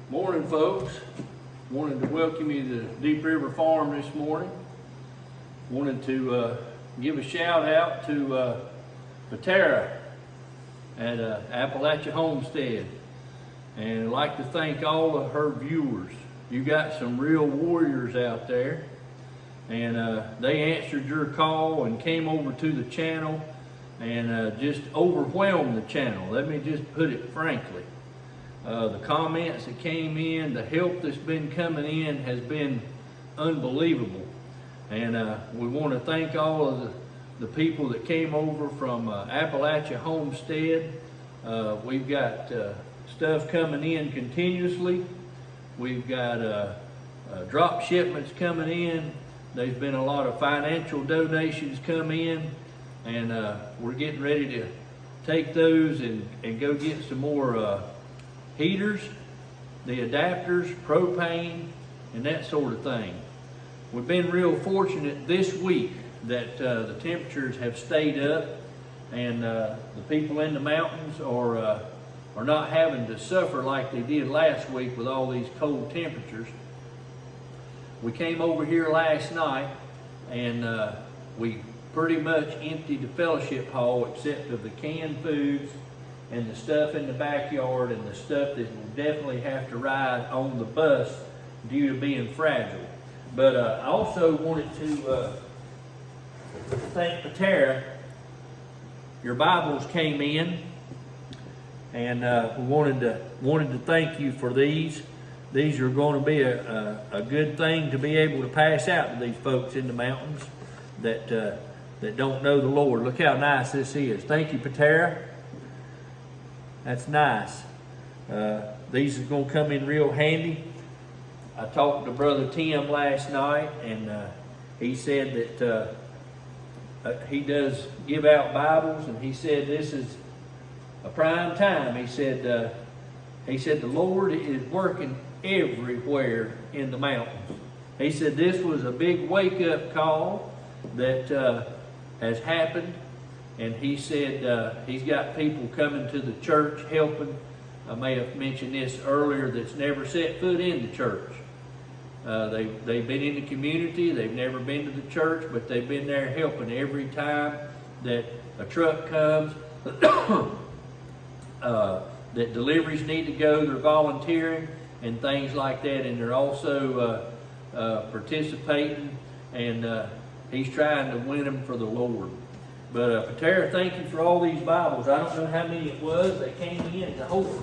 Morning, folks. Wanted to welcome you to Deep River Farm this morning. Wanted to give a shout out to Patera at Appalachia Homestead, and I'd like to thank all of her viewers. You got some real warriors out there, and they answered your call and came over to the channel and just overwhelmed the channel. Let me just put it frankly. The comments that came in, the help that's been coming in has been unbelievable. And we want to thank all of the people that came over from Appalachia Homestead. We've got stuff coming in continuously. We've got drop shipments coming in. There's been a lot of financial donations come in, and we're getting ready to take those and go get some more heaters, the adapters, propane, and that sort of thing. We've been real fortunate this week that the temperatures have stayed up, and the people in the mountains are not having to suffer like they did last week with all these cold temperatures. We came over here last night, and we pretty much emptied the fellowship hall except of the canned foods and the stuff in the backyard and the stuff that will definitely have to ride on the bus due to being fragile. But I also wanted to thank Patera. Your Bibles came in, and we wanted to thank you for these. These are going to be a good thing to be able to pass out to these folks in the mountains that don't know the Lord. Look how nice this is. Thank you, Patera. That's nice. These are going to come in real handy. I talked to Brother Tim last night, and he said that he does give out Bibles, and he said this is a prime time. He said the Lord is working everywhere in the mountains. He said this was a big wake-up call that has happened. And he said he's got people coming to the church helping. I may have mentioned this earlier, that's never set foot in the church. They've been in the community, they've never been to the church, but they've been there helping every time that a truck comes, that deliveries need to go, they're volunteering and things like that. And they're also participating, and he's trying to win them for the Lord. But Patera, thank you for all these Bibles. I don't know how many it was. They came in the whole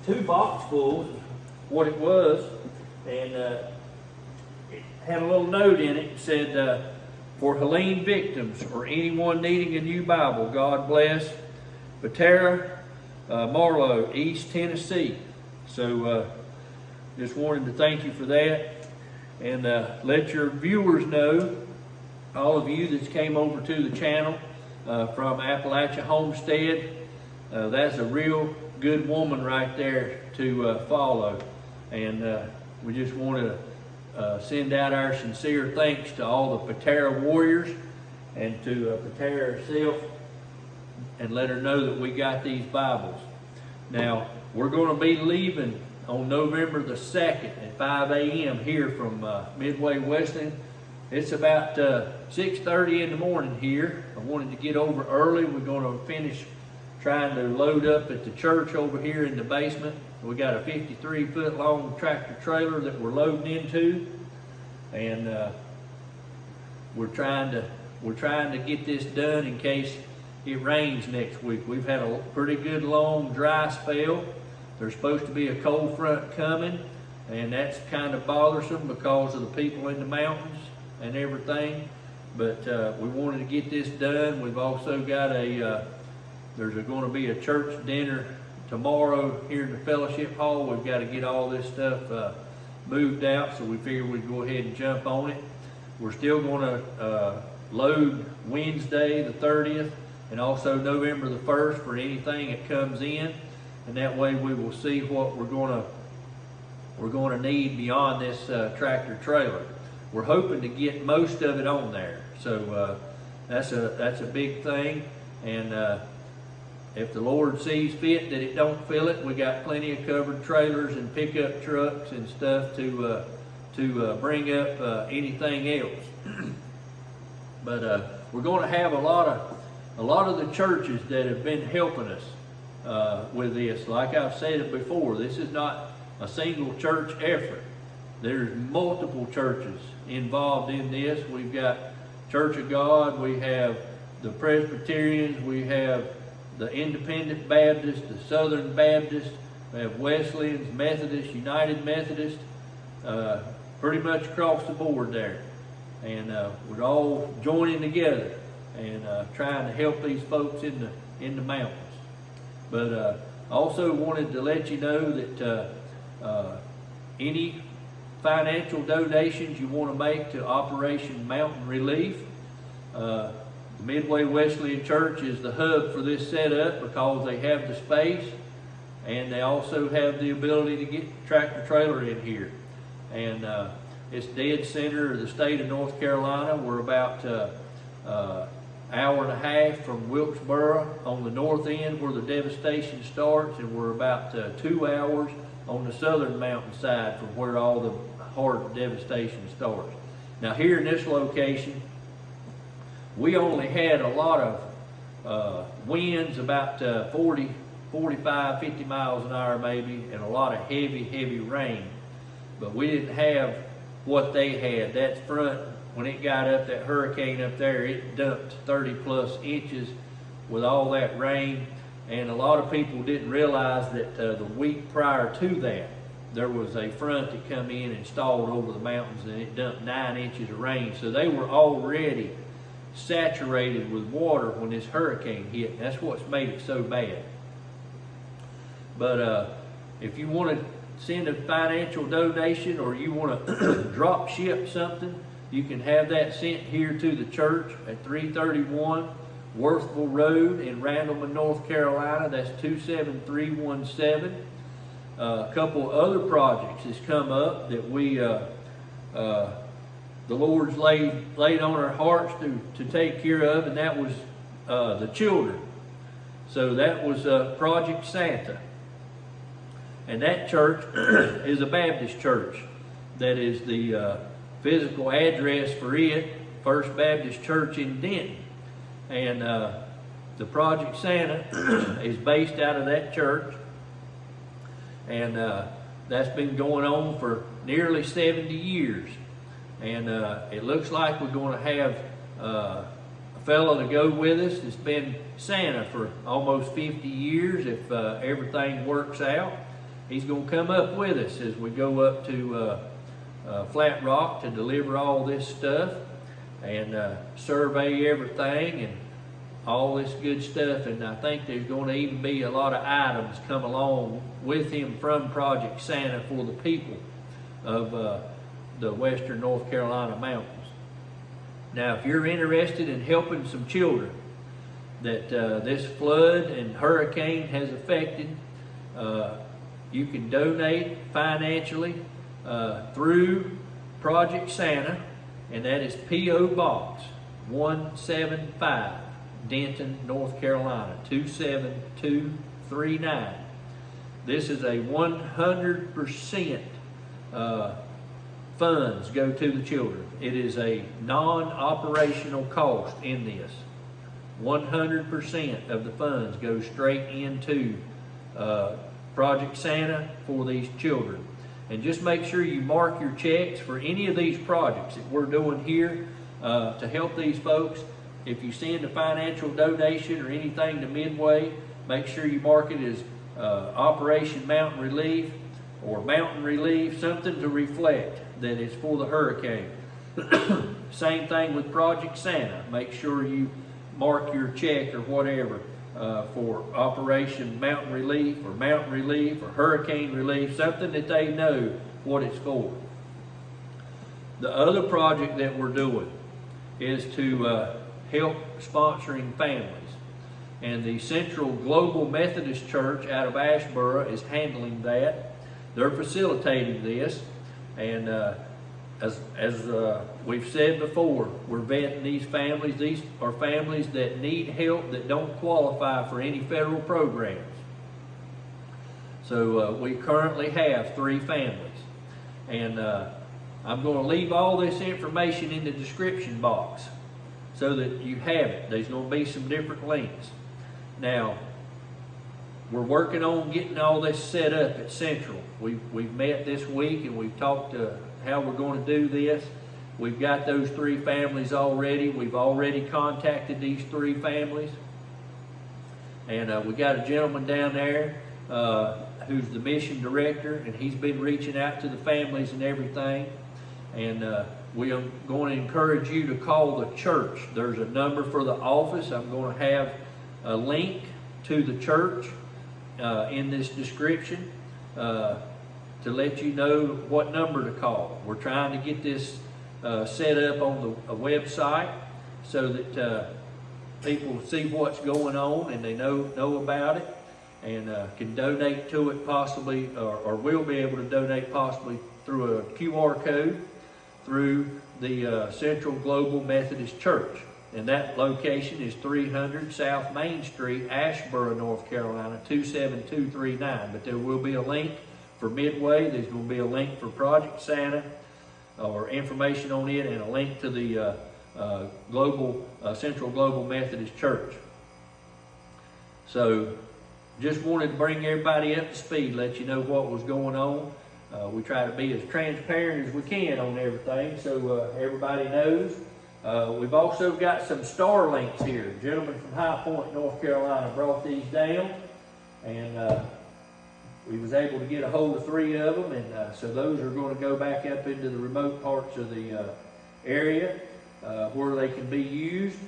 2 box fulls, what it was, and it had a little note in it. It said, for Helene victims or anyone needing a new Bible, God bless. Patera, Marlow, East Tennessee. So just wanted to thank you for that, and let your viewers know, all of you that came over to the channel from Appalachia Homestead, that's a real good woman right there to follow. And we just want to send out our sincere thanks to all the Patera warriors and to Patera herself, and let her know that we got these Bibles. Now, we're going to be leaving on November the 2nd at 5 a.m. here from Midway, Wesleyan. It's about 6:30 in the morning here. I wanted to get over early. We're going to finish trying to load up at the church over here in the basement. We got a 53-foot long tractor trailer that we're loading into, and we're trying to get this done in case it rains next week. We've had a pretty good long dry spell. There's supposed to be a cold front coming, and that's kind of bothersome because of the people in the mountains and everything. But we wanted to get this done. We've also got there's going to be a church dinner tomorrow here in the fellowship hall. We've got to get all this stuff moved out, so we figured we'd go ahead and jump on it. We're still going to load Wednesday the 30th and also November the 1st for anything that comes in, and that way we will see what we're going to need beyond this tractor trailer. We're hoping to get most of it on there, so that's a big thing. And if the Lord sees fit that it don't fill it, we got plenty of covered trailers and pickup trucks and stuff to bring up anything else. But we're going to have a lot of the churches that have been helping us with this. Like I've said it before, this is not a single church effort. There's multiple churches involved in this. We've got Church of God, we have the Presbyterians, we have the Independent Baptist, the Southern Baptist, we have Wesleyans, Methodist, United Methodist, pretty much across the board there. And we're all joining together and trying to help these folks in the mountains. But also wanted to let you know that any financial donations you want to make to Operation Mountain Relief, Midway Wesleyan Church is the hub for this setup because they have the space and they also have the ability to get tractor trailer in here. And it's dead center of the state of North Carolina. We're about hour and a half from Wilkesboro on the north end where the devastation starts, and we're about 2 hours on the southern mountainside from where all the hard devastation starts. Now here in this location, we only had a lot of winds, about 40, 45, 50 miles an hour maybe, and a lot of heavy rain. But we didn't have what they had. That front, when it got up, that hurricane up there, it dumped 30 plus inches with all that rain. And a lot of people didn't realize that the week prior to that, there was a front that come in and stalled over the mountains, and it dumped 9 inches of rain. So they were already saturated with water when this hurricane hit. That's what's made it so bad. But if you want to send a financial donation or you want to drop ship something, you can have that sent here to the church at 331 Worthville Rd in Randleman, North Carolina. That's 27317. A couple other projects has come up that we the Lord's laid on our hearts to take care of, and that was the children. So that was Project Santa. And that church is a Baptist church. That is the physical address for it, First Baptist Church in Denton. And the Project Santa is based out of that church. And that's been going on for nearly 70 years. And it looks like we're going to have a fellow to go with us that's been Santa for almost 50 years if everything works out. He's going to come up with us as we go up to Flat Rock to deliver all this stuff and survey everything and all this good stuff. And I think there's going to even be a lot of items come along with him from Project Santa for the people of the western North Carolina mountains. Now, if you're interested in helping some children that this flood and hurricane has affected, you can donate financially through Project Santa, and that is P.O. Box 175, Denton, North Carolina, 27239. This is a 100% funds go to the children. It is a non-operational cost in this. 100% of the funds go straight into Project Santa for these children. And just make sure you mark your checks for any of these projects that we're doing here to help these folks. If you send a financial donation or anything to Midway, make sure you mark it as Operation Mountain Relief or Mountain Relief, something to reflect that it's for the hurricane. Same thing with Project Santa. Make sure you mark your check or whatever for Operation Mountain Relief or Hurricane Relief, something that they know what it's for. The other project that we're doing is to help sponsoring families. And the Central Global Methodist Church out of Asheboro is handling that. They're facilitating this. And as we've said before, we're vetting these families. These are families that need help that don't qualify for any federal programs. So we currently have 3 families. And I'm going to leave all this information in the description box so that you have it. There's going to be some different links. Now, we're working on getting all this set up at Central. We've met this week and we've talked how we're going to do this. We've got those 3 families already. We've already contacted these 3 families. And we got a gentleman down there who's the mission director, and he's been reaching out to the families and everything. And we are going to encourage you to call the church. There's a number for the office. I'm going to have a link to the church in this description to let you know what number to call. We're trying to get this set up on a website so that people see what's going on and they know about it, and can donate to it possibly, or will be able to donate possibly through a QR code through the Central Global Methodist Church. And that location is 300 South Main Street, Asheboro, North Carolina, 27239. But there will be a link for Midway. There's going to be a link for Project Santa, or information on it, and a link to the Central Global Methodist Church. So just wanted to bring everybody up to speed, let you know what was going on. We try to be as transparent as we can on everything so everybody knows. We've also got some star links here. A gentleman from High Point, North Carolina brought these down, and we was able to get a hold of 3 of them, and so those are going to go back up into the remote parts of the area where they can be used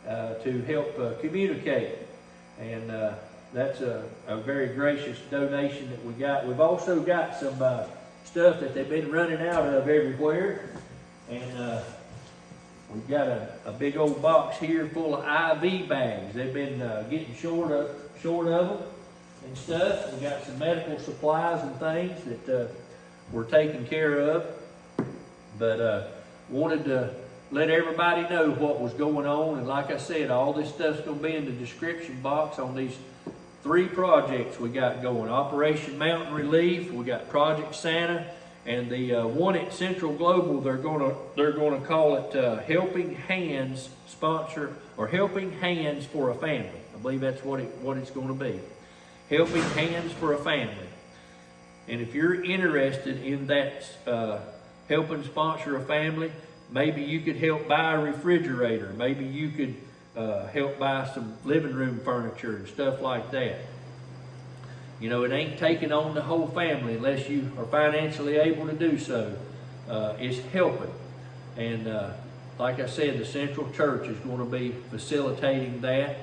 to help communicate. And that's a very gracious donation that we got. We've also got some stuff that they've been running out of everywhere, and we've got a big old box here full of IV bags. They've been getting short of them and stuff. We got some medical supplies and things that we're taking care of, but wanted to let everybody know what was going on. And like I said, all this stuff's going to be in the description box on these 3 projects we got going. Operation Mountain Relief, we got Project Santa, and the one at Central Global, they're going to call it Helping Hands Sponsor, or Helping Hands for a Family. I believe that's what it's going to be. Helping Hands for a Family. And if you're interested in that, helping sponsor a family, maybe you could help buy a refrigerator. Maybe you could help buy some living room furniture and stuff like that. You know, it ain't taking on the whole family unless you are financially able to do so. It's helping. And like I said, the Central Church is going to be facilitating that.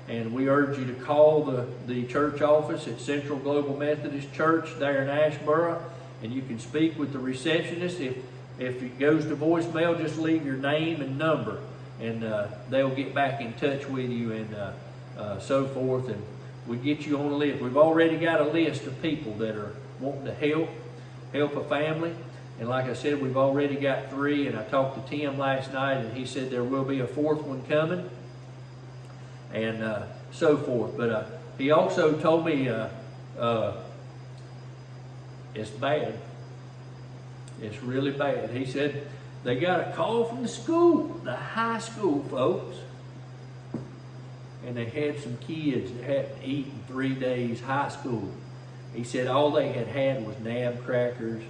And we urge you to call the church office at Central Global Methodist Church there in Asheboro, and you can speak with the receptionist. If it goes to voicemail, just leave your name and number, and they'll get back in touch with you and so forth, and we get you on a list. We've already got a list of people that are wanting to help a family, and like I said, we've already got 3, and I talked to Tim last night, and he said there will be a 4th one coming, and so forth. But he also told me it's bad. It's really bad. He said they got a call from the school, the high school folks, and they had some kids that hadn't eaten 3 days high school. He said all they had was nab crackers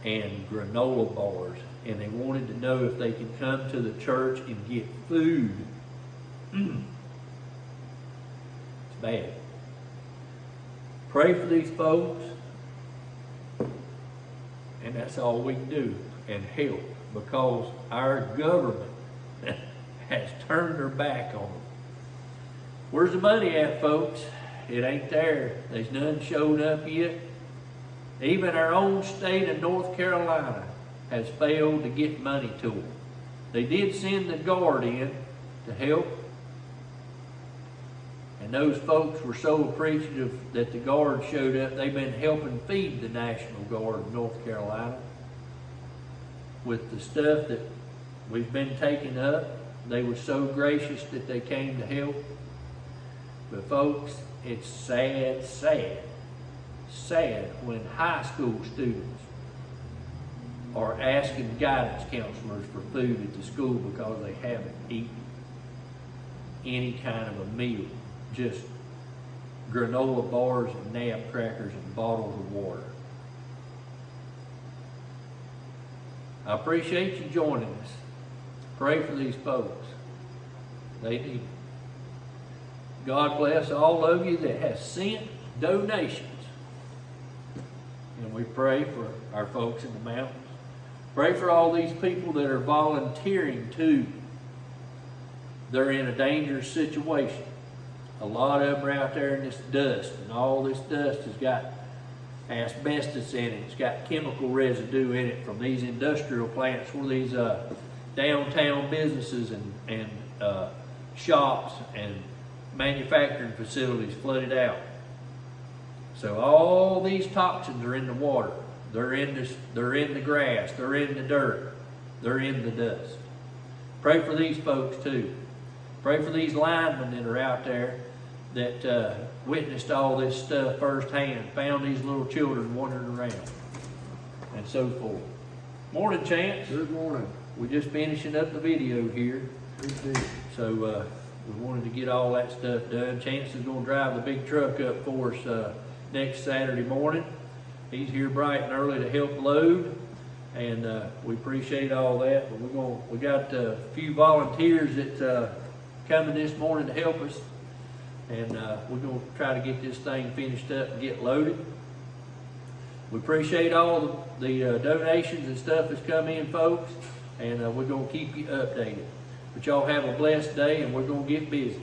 and granola bars, and they wanted to know if they could come to the church and get food. It's bad. Pray for these folks, and that's all we can do, and help, because our government has turned their back on them. Where's the money at, folks? It ain't there. There's none showed up yet. Even our own state of North Carolina has failed to get money to them. They did send the Guard in to help, and those folks were so appreciative that the Guard showed up. They've been helping feed the National Guard in North Carolina. with the stuff that we've been taking up. They were so gracious that they came to help. But folks, it's sad, sad, sad when high school students are asking guidance counselors for food at the school because they haven't eaten any kind of a meal, just granola bars and nab crackers and bottles of water. I appreciate you joining us. Pray for these folks. They need it. God bless all of you that have sent donations. And we pray for our folks in the mountains. Pray for all these people that are volunteering too. They're in a dangerous situation. A lot of them are out there in this dust, and all this dust has got asbestos in it. It's got chemical residue in it from these industrial plants where these downtown businesses and shops and manufacturing facilities flooded out. So all these toxins are in the water. They're in the grass. They're in the dirt. They're in the dust. Pray for these folks too. Pray for these linemen that are out there that witnessed all this stuff firsthand, found these little children wandering around, and so forth. Morning, Chance. Good morning. We're just finishing up the video here. So we wanted to get all that stuff done. Chance is going to drive the big truck up for us next Saturday morning. He's here bright and early to help load, and we appreciate all that. But we got a few volunteers that's coming this morning to help us, and we're going to try to get this thing finished up and get loaded. We appreciate all the donations and stuff that's come in, folks, and we're going to keep you updated. But y'all have a blessed day, and we're going to get busy.